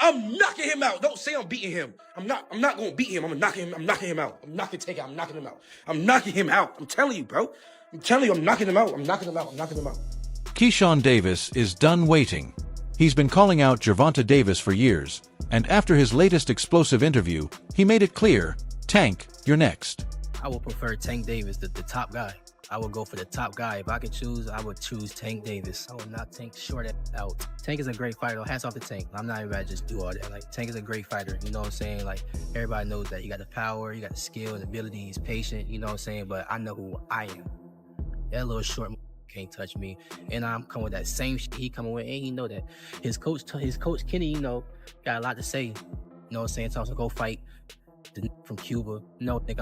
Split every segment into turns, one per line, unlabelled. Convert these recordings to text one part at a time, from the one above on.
I'm knocking him out. Don't say I'm beating him. I'm not gonna beat him. I'm knocking him out. I'm knocking Tank out. I'm knocking him out. I'm knocking him out. I'm telling you, bro. I'm telling you, I'm knocking him out. I'm knocking him out. I'm knocking him out.
Keyshawn Davis is done waiting. He's been calling out Gervonta Davis for years, and after his latest explosive interview, he made it clear, Tank, you're next.
I would prefer Tank Davis, the top guy. I would go for the top guy. If I could choose, I would choose Tank Davis. I would not Tank short out. Tank is a great fighter. Hats off to Tank. I'm not even about to just do all that. Like, Tank is a great fighter. You know what I'm saying? Like, everybody knows that. You got the power, you got the skill and ability. He's patient. You know what I'm saying? But I know who I am. That little short can't touch me. And I'm coming with that same shit he coming with. And he know that. His coach Kenny, you know, got a lot to say. You know what I'm saying? So go fight from Cuba. No, nigga,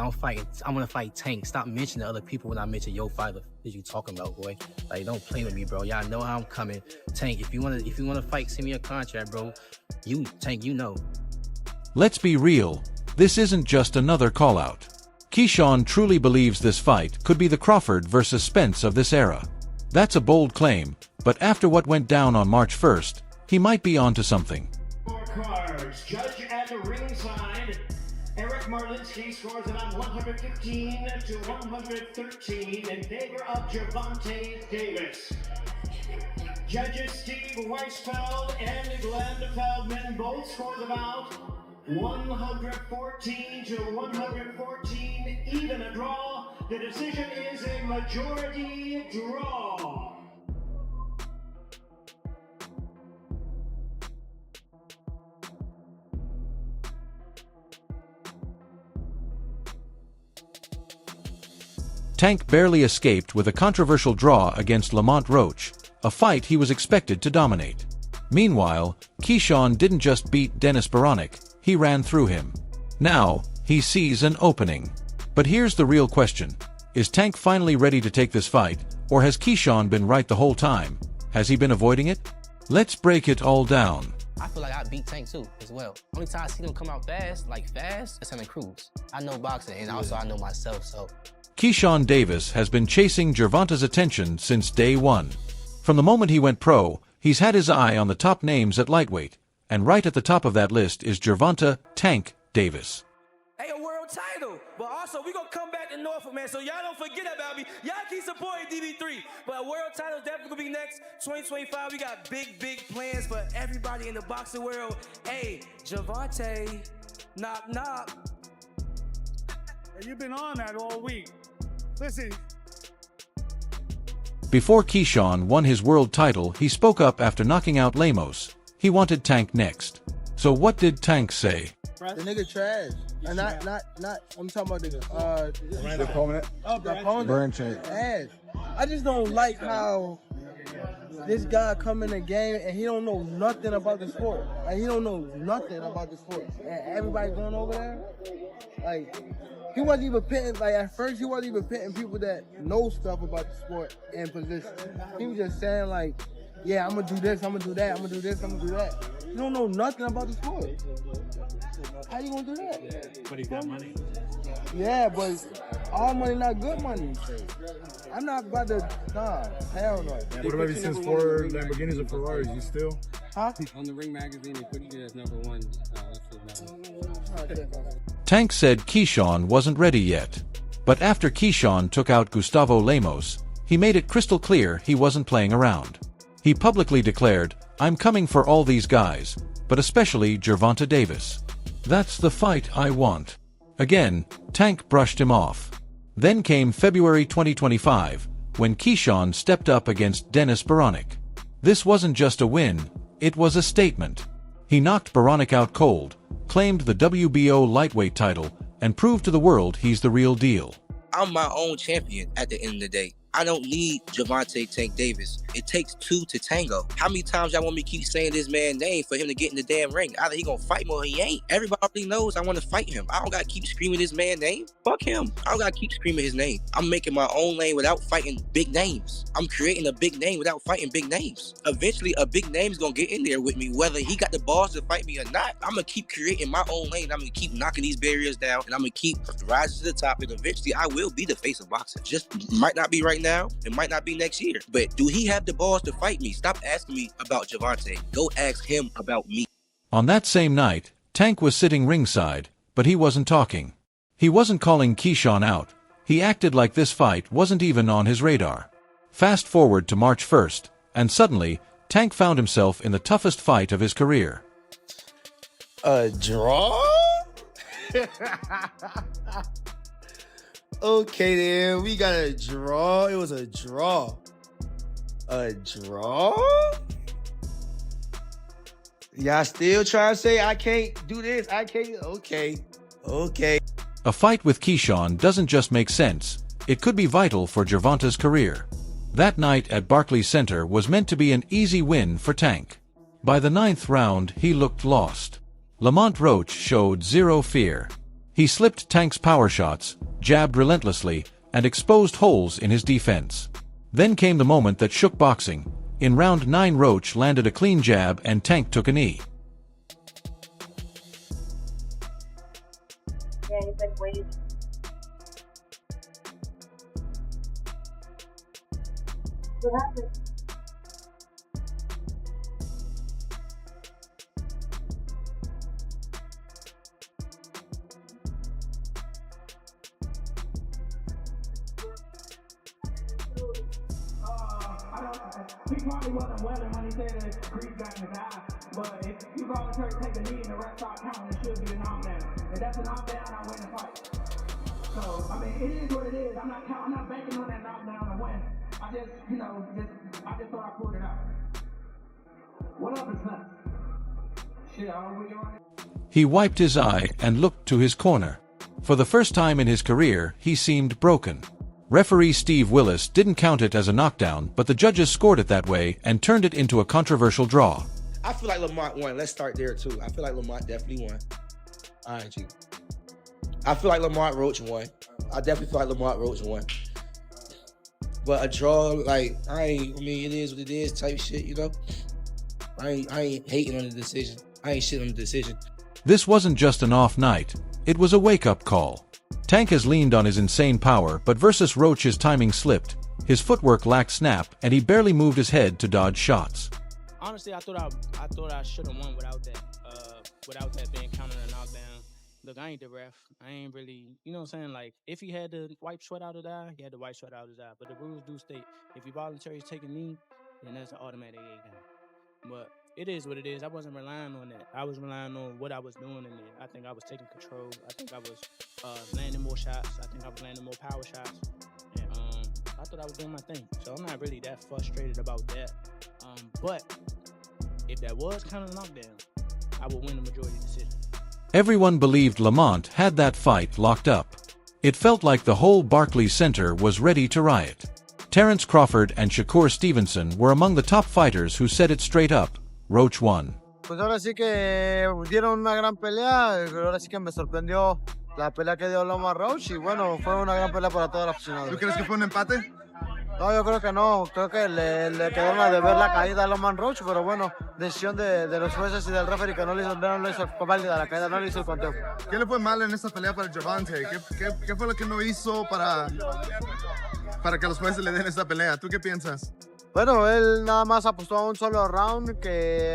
I'm gonna fight Tank. Stop mentioning other people when I mention your fighter. What you talking about, boy? Like, don't play with me, bro. Y'all know how I'm coming. Tank, if you wanna fight, send me a contract, bro. Tank, you know.
Let's be real. This isn't just another call-out. Keyshawn truly believes this fight could be the Crawford versus Spence of this era. That's a bold claim, but after what went down on March 1st, he might be onto something.
Cards. Judge at the ringside. Eric Marlinsky scores it on 115 to 113 in favor of Gervonta Davis. Judges Steve Weisfeld and Glenn Feldman both scored about 114 to 114, even a draw. The decision is a majority draw.
Tank barely escaped with a controversial draw against Lamont Roach, a fight he was expected to dominate. Meanwhile, Keyshawn didn't just beat Dennis Boronik, he ran through him. Now, he sees an opening. But here's the real question. Is Tank finally ready to take this fight, or has Keyshawn been right the whole time? Has he been avoiding it? Let's break it all down.
I feel like I beat Tank too, as well. Only time I see him come out fast, is Santa Cruz. I know boxing, and also I know myself, so.
Keyshawn Davis has been chasing Gervonta's attention since day one. From the moment he went pro, he's had his eye on the top names at lightweight, and right at the top of that list is Gervonta "Tank" Davis.
Hey, a world title. But also, we gonna come back to Norfolk, man, so y'all don't forget about me. Y'all keep supporting DB3. But a world title is definitely gonna be next. 2025, we got big plans for everybody in the boxing world. Hey, Gervonta, knock, knock.
You've been on that all week. Listen.
Before Keyshawn won his world title, he spoke up after knocking out Lemos. He wanted Tank next. So what did Tank say?
The nigga trash. And not, I'm talking about the
opponent.
The opponent.
Burn Tank.
Trash. I just don't like how this guy come in the game and he don't know nothing about the sport. Like, he don't know nothing about the sport. And everybody going over there, like, he wasn't even pitting, like, at first he wasn't even pitting people that know stuff about the sport and position. He was just saying, like, yeah, I'm gonna do this, I'm gonna do that, I'm gonna do this, I'm gonna do that. You don't know nothing about the sport. How you gonna do that?
But he got money.
Yeah, but all money not good money. I'm not about to, hell no.
What about you since 4 Lamborghinis and Ferraris? You still?
Huh?
On the Ring magazine, they put you as #1.
Tank said Keyshawn wasn't ready yet. But after Keyshawn took out Gustavo Lemos, he made it crystal clear he wasn't playing around. He publicly declared, "I'm coming for all these guys, but especially Gervonta Davis. That's the fight I want." Again, Tank brushed him off. Then came February 2025, when Keyshawn stepped up against Dennis Boronik. This wasn't just a win, it was a statement. He knocked Boronik out cold, claimed the WBO lightweight title, and proved to the world he's the real deal.
I'm my own champion at the end of the day. I don't need Gervonta Tank Davis. It takes two to tango. How many times y'all want me to keep saying this man's name for him to get in the damn ring? Either he gonna fight me or he ain't. Everybody already knows I want to fight him. I don't gotta keep screaming his man's name. Fuck him. I don't gotta keep screaming his name. I'm making my own lane without fighting big names. I'm creating a big name without fighting big names. Eventually, a big name's gonna get in there with me, whether he got the balls to fight me or not. I'm gonna keep creating my own lane. I'm gonna keep knocking these barriers down, and I'm gonna keep rising to the top, and eventually I will be the face of boxing. Just might not be right now. It might not be next year. But do he have the balls to fight me? Stop asking me about Gervonta. Go ask him about me.
On that same night, Tank was sitting ringside, but he wasn't talking. He wasn't calling Keyshawn out. He acted like this fight wasn't even on his radar. Fast forward to March 1st, and suddenly, Tank found himself in the toughest fight of his career.
A draw? Okay then, we got a draw. It was a draw. A draw? Y'all still trying to say I can't do this? I can't? Okay.
A fight with Keyshawn doesn't just make sense, it could be vital for Gervonta's career. That night at Barclays Center was meant to be an easy win for Tank. By the 9th round, he looked lost. Lamont Roach showed zero fear. He slipped Tank's power shots, jabbed relentlessly, and exposed holes in his defense. Then came the moment that shook boxing. In round 9, Roach landed a clean jab and Tank took a knee.
Yeah, he's been waiting. What happened?
He probably wasn't welling when he said that Creed got in his eye, but if you voluntarily take a knee and the ref start counting, it should be a knockdown. If that's a knockdown, I win the fight. So, I mean, it is what it is. I'm not banking on that knockdown to win. I just thought I pulled it out. What up is that? Shit, are we on it?
He wiped his eye and looked to his corner. For the first time in his career, he seemed broken. Referee Steve Willis didn't count it as a knockdown, but the judges scored it that way and turned it into a controversial draw.
I feel like Lamont won. Let's start there too. I feel like Lamont definitely won. All right, G. I feel like Lamont Roach won. I definitely feel like Lamont Roach won. But a draw, like, it is what it is type shit, you know? I ain't hating on the decision. I ain't shitting on the decision.
This wasn't just an off night. It was a wake-up call. Tank has leaned on his insane power, but versus Roach his timing slipped. His footwork lacked snap, and he barely moved his head to dodge shots.
Honestly, I thought I should have won without that being counted a knockdown. Look, I ain't the ref. I ain't really, you know what I'm saying? Like, if he had to wipe sweat out his eye, he had to wipe sweat out his eye. But the rules do state, if you voluntarily take a knee, then that's an automatic 8 down. But it is what it is. I wasn't relying on that. I was relying on what I was doing in there. I think I was taking control. I think I was landing more shots. I think I was landing more power shots. And I thought I was doing my thing. So I'm not really that frustrated about that. But if that was kind of a knockdown, I would win the majority decision.
Everyone believed Lamont had that fight locked up. It felt like the whole Barclays Center was ready to riot. Terrence Crawford and Shakur Stevenson were among the top fighters who said it straight up. Roach won.
Pues ahora sí que dieron una gran pelea, ahora sí que me sorprendió la pelea que dio Lamont Roach y bueno, fue una gran pelea para todos los aficionados.
¿Tú crees que fue un empate?
No, yo creo que no, creo que le quedó una de ver la caída a Lamont Roach, pero bueno, decisión de los jueces y del referee que no le hizo válida la caída, no le hizo el conteo.
¿Qué le fue mal en esta pelea para Gervonta? ¿Qué fue lo que no hizo para que los jueces le den esta pelea? ¿Tú qué piensas?
Bueno, él nada más apostó a un solo round,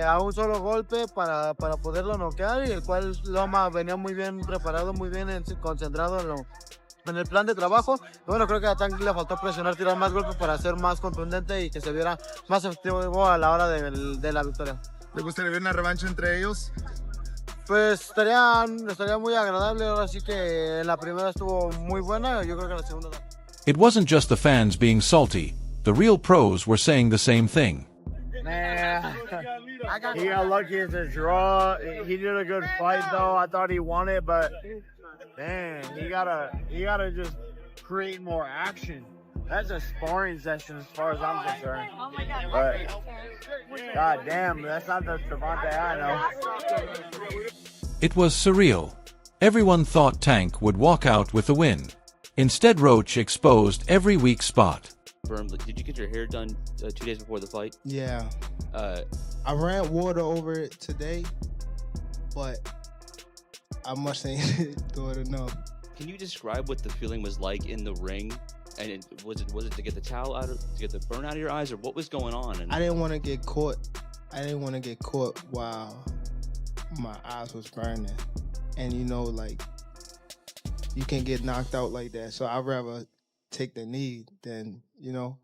a un solo golpe para poderlo noquear, y el cual Loma venía muy bien preparado, muy bien concentrado en el plan de trabajo. Y bueno, creo que a Tank le faltó presionar, tirar más golpes para ser más contundente y que se viera más efectivo a la hora de la victoria.
¿Le gustaría ver una revancha entre ellos?
Pues estaría muy agradable. Ahora sí que en la primera estuvo muy buena, yo creo que en la segunda no.
It wasn't just the fans being salty. The real pros were saying the same thing.
Man, he got lucky as a draw. He did a good fight though. I thought he won it, but man, he gotta just create more action. That's a sparring session as far as I'm concerned.
Oh my God.
But God damn, that's not the Gervonta I know.
It was surreal. Everyone thought Tank would walk out with the win. Instead, Roach exposed every weak spot.
Did you get your hair done 2 days before the fight?
Yeah. I ran water over it today, but I must ain't do it enough.
Can you describe what the feeling was like in the ring? And was it to get the towel out, to get the burn out of your eyes, or what was going on?
I didn't want to get caught. I didn't want to get caught while my eyes was burning. And you know, like, you can get knocked out like that. So I'd rather take the knee than, you know.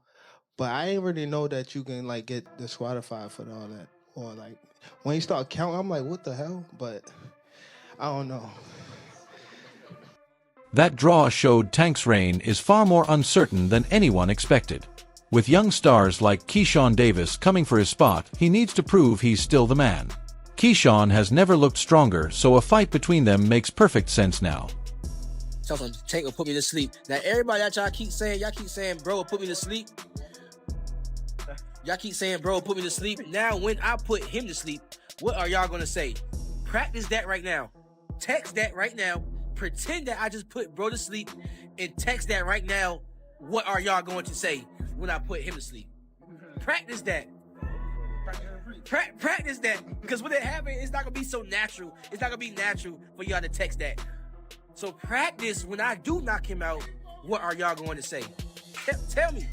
But I didn't really know that you can, like, get disqualified for all that. Or, like, when you start counting, I'm like, what the hell? But I don't know.
That draw showed Tank's reign is far more uncertain than anyone expected. With young stars like Keyshawn Davis coming for his spot, he needs to prove he's still the man. Keyshawn has never looked stronger, so a fight between them makes perfect sense now.
Something Tank will put me to sleep. Now everybody that y'all keep saying, bro will put me to sleep. Y'all keep saying, bro will put me to sleep. Now when I put him to sleep, what are y'all gonna say? Practice that right now. Text that right now. Pretend that I just put bro to sleep and text that right now. What are y'all going to say when I put him to sleep? Practice that. Practice that. Because when it happens, it's not going to be so natural. It's not going to be natural for y'all to text that. So practice when I do knock him out. What are y'all going to say? Tell me.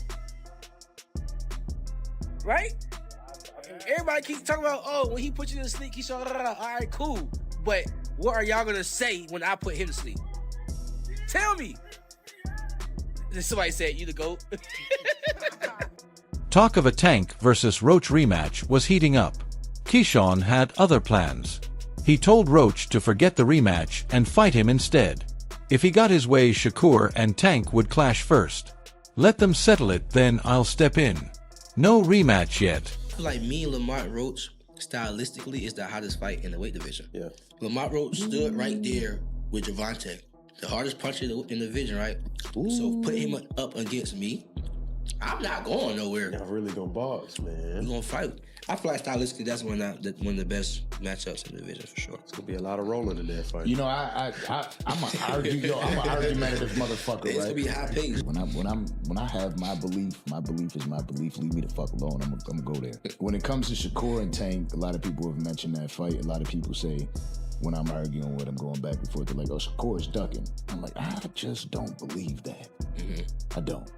Right? Everybody keeps talking about, oh, when he put you to sleep, he's all right, cool. But what are y'all going to say when I put him to sleep? Tell me. Somebody said, you the GOAT.
Talk of a Tank versus Roach rematch was heating up. Keyshawn had other plans. He told Roach to forget the rematch and fight him instead. If he got his way, Shakur and Tank would clash first. Let them settle it, then I'll step in. No rematch yet.
I feel like me and Lamont Roach, stylistically, is the hottest fight in the weight division. Yeah. Lamont Roach stood right there with Gervonta, the hardest puncher in the division, right? Ooh. So put him up against me. I'm not going nowhere.
Y'all really gonna box, man.
We're gonna fight. I feel like stylistically, that's one of the best matchups in the division for sure.
It's gonna be a lot of rolling in that fight.
You know, I'm an argumentative motherfucker, right?
It's gonna be high pace.
When I have my belief is my belief. Leave me the fuck alone. I'm gonna go there. When it comes to Shakur and Tank, a lot of people have mentioned that fight. A lot of people say when I'm arguing with them, going back and forth, they're like, "Oh, Shakur's ducking." I'm like, I just don't believe that. I don't.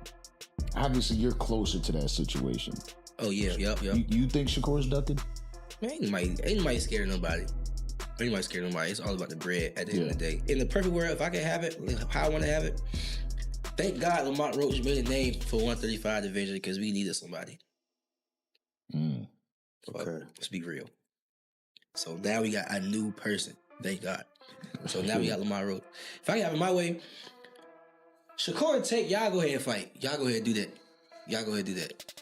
Obviously, you're closer to that situation.
Oh, yeah, yep.
You think Shakur's ducking?
Ain't nobody scared of nobody. Ain't nobody scared of nobody. It's all about the bread at the end of the day. In the perfect world, if I can have it, how I want to have it, thank God Lamont Roach made a name for 135 division because we needed somebody.
Okay.
Let's be real. So now we got a new person. Thank God. So now we got Lamont Roach. If I can have it my way, Shakur and Tank, y'all go ahead and fight. Y'all go ahead and do that.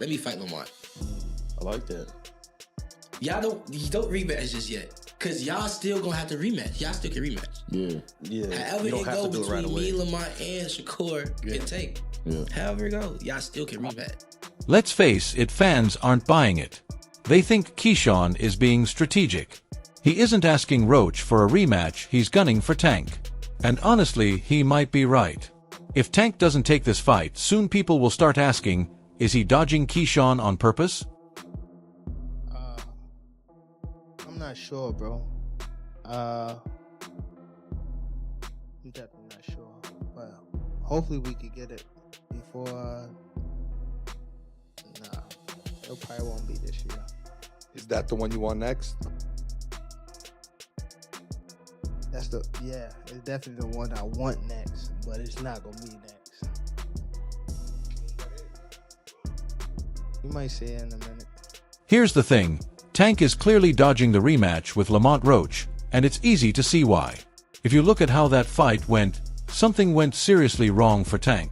Let me fight Lamont.
I like that.
Y'all don't rematch just yet. Cause y'all still gonna have to rematch. Y'all still can rematch.
Yeah.
However it go between me, Lamont, and Shakur and Tank.
Yeah.
However it go, y'all still can rematch.
Let's face it, fans aren't buying it. They think Keyshawn is being strategic. He isn't asking Roach for a rematch, he's gunning for Tank. And honestly, he might be right. If Tank doesn't take this fight, soon people will start asking, is he dodging Keyshawn on purpose?
I'm not sure, bro. I'm definitely not sure. But hopefully we could get it before... it probably won't be this year.
Is that the one you want next?
It's definitely the one I want next, but it's not gonna be next. You might see it in a minute.
Here's the thing, Tank is clearly dodging the rematch with Lamont Roach, and it's easy to see why. If you look at how that fight went, something went seriously wrong for Tank.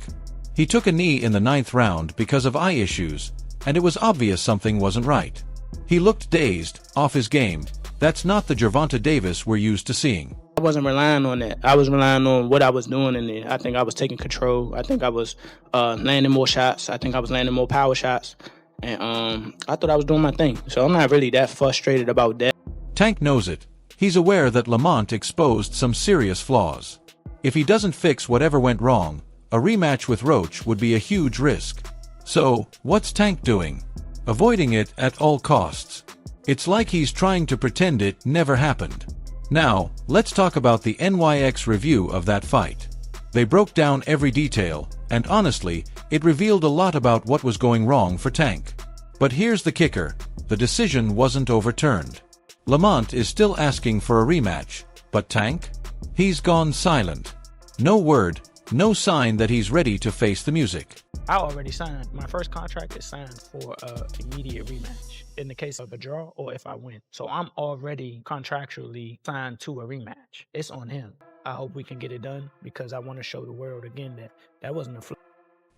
He took a knee in the 9th round because of eye issues, and it was obvious something wasn't right. He looked dazed, off his game. That's not the Gervonta Davis we're used to seeing.
I wasn't relying on that. I was relying on what I was doing in there. I think I was taking control. I think I was landing more shots. I think I was landing more power shots. And I thought I was doing my thing. So I'm not really that frustrated about that.
Tank knows it. He's aware that Lamont exposed some serious flaws. If he doesn't fix whatever went wrong, a rematch with Roach would be a huge risk. So, what's Tank doing? Avoiding it at all costs. It's like he's trying to pretend it never happened. Now, let's talk about the NYX review of that fight. They broke down every detail, and honestly, it revealed a lot about what was going wrong for Tank. But here's the kicker, the decision wasn't overturned. Lamont is still asking for a rematch, but Tank? He's gone silent. No word, no sign that he's ready to face the music.
I already signed. My first contract is signed for an immediate rematch in the case of a draw or if I win. So I'm already contractually signed to a rematch. It's on him. I hope we can get it done because I want to show the world again that that wasn't a fluke.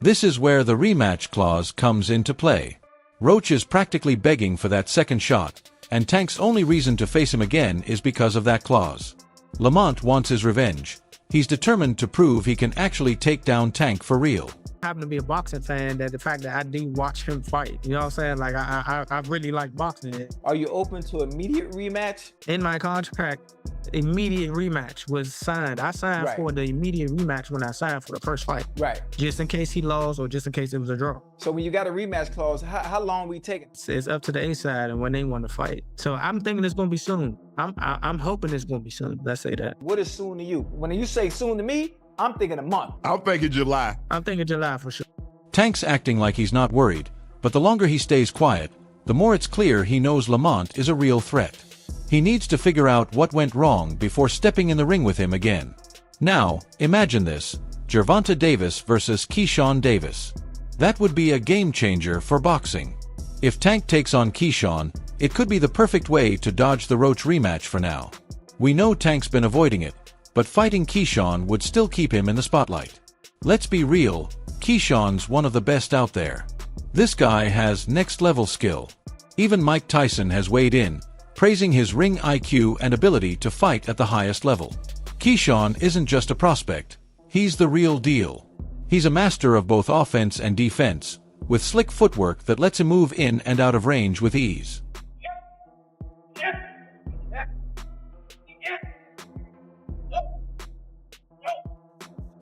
This is where the rematch clause comes into play. Roach is practically begging for that second shot, and Tank's only reason to face him again is because of that clause. Lamont wants his revenge. He's determined to prove he can actually take down Tank for real.
I happen to be a boxing fan, that the fact that I do watch him fight, you know what I'm saying? Like, I really like boxing.
Are you open to immediate rematch?
In my contract, immediate rematch was signed. I signed for the immediate rematch when I signed for the first fight.
Right.
Just in case he lost or just in case it was a draw.
So when you got a rematch clause, how long we taking?
It's up to the A side and when they want to fight. So I'm thinking it's going to be soon. I'm hoping it's going to be soon. Let's say that.
What is soon to you? When you say soon to me, I'm thinking a month.
I'm thinking July.
I'm thinking July for sure.
Tank's acting like he's not worried, but the longer he stays quiet, the more it's clear he knows Lamont is a real threat. He needs to figure out what went wrong before stepping in the ring with him again. Now, imagine this: Gervonta Davis versus Keyshawn Davis. That would be a game changer for boxing. If Tank takes on Keyshawn, it could be the perfect way to dodge the Roach rematch for now. We know Tank's been avoiding it, but fighting Keyshawn would still keep him in the spotlight. Let's be real, Keyshawn's one of the best out there. This guy has next-level skill. Even Mike Tyson has weighed in, praising his ring IQ and ability to fight at the highest level. Keyshawn isn't just a prospect, he's the real deal. He's a master of both offense and defense, with slick footwork that lets him move in and out of range with ease.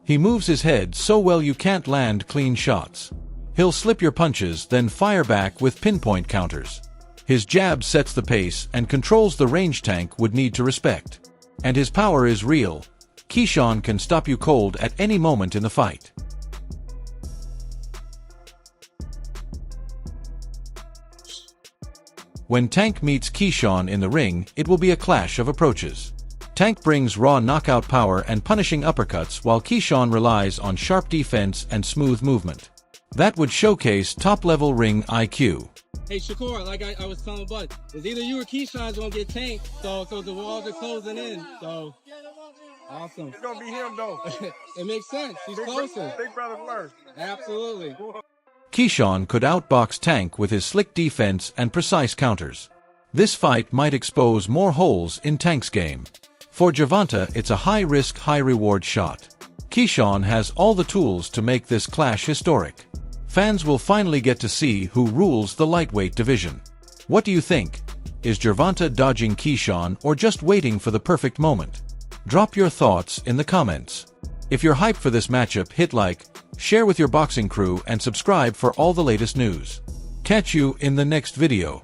He moves his head so well you can't land clean shots. He'll slip your punches, then fire back with pinpoint counters. His jab sets the pace and controls the range Tank would need to respect. And his power is real. Keyshawn can stop you cold at any moment in the fight. When Tank meets Keyshawn in the ring, it will be a clash of approaches. Tank brings raw knockout power and punishing uppercuts while Keyshawn relies on sharp defense and smooth movement. That would showcase top-level ring IQ.
Hey, Shakur, like I was telling Bud, it's either you or Keyshawn's gonna get tanked, so the walls are closing in, so awesome.
It's gonna be him though.
It makes sense. He's closer.
Big brother first.
Absolutely.
Keyshawn could outbox Tank with his slick defense and precise counters. This fight might expose more holes in Tank's game. For Gervonta, it's a high-risk, high-reward shot. Keyshawn has all the tools to make this clash historic. Fans will finally get to see who rules the lightweight division. What do you think? Is Gervonta dodging Keyshawn or just waiting for the perfect moment? Drop your thoughts in the comments. If you're hyped for this matchup, hit like, share with your boxing crew, and subscribe for all the latest news. Catch you in the next video.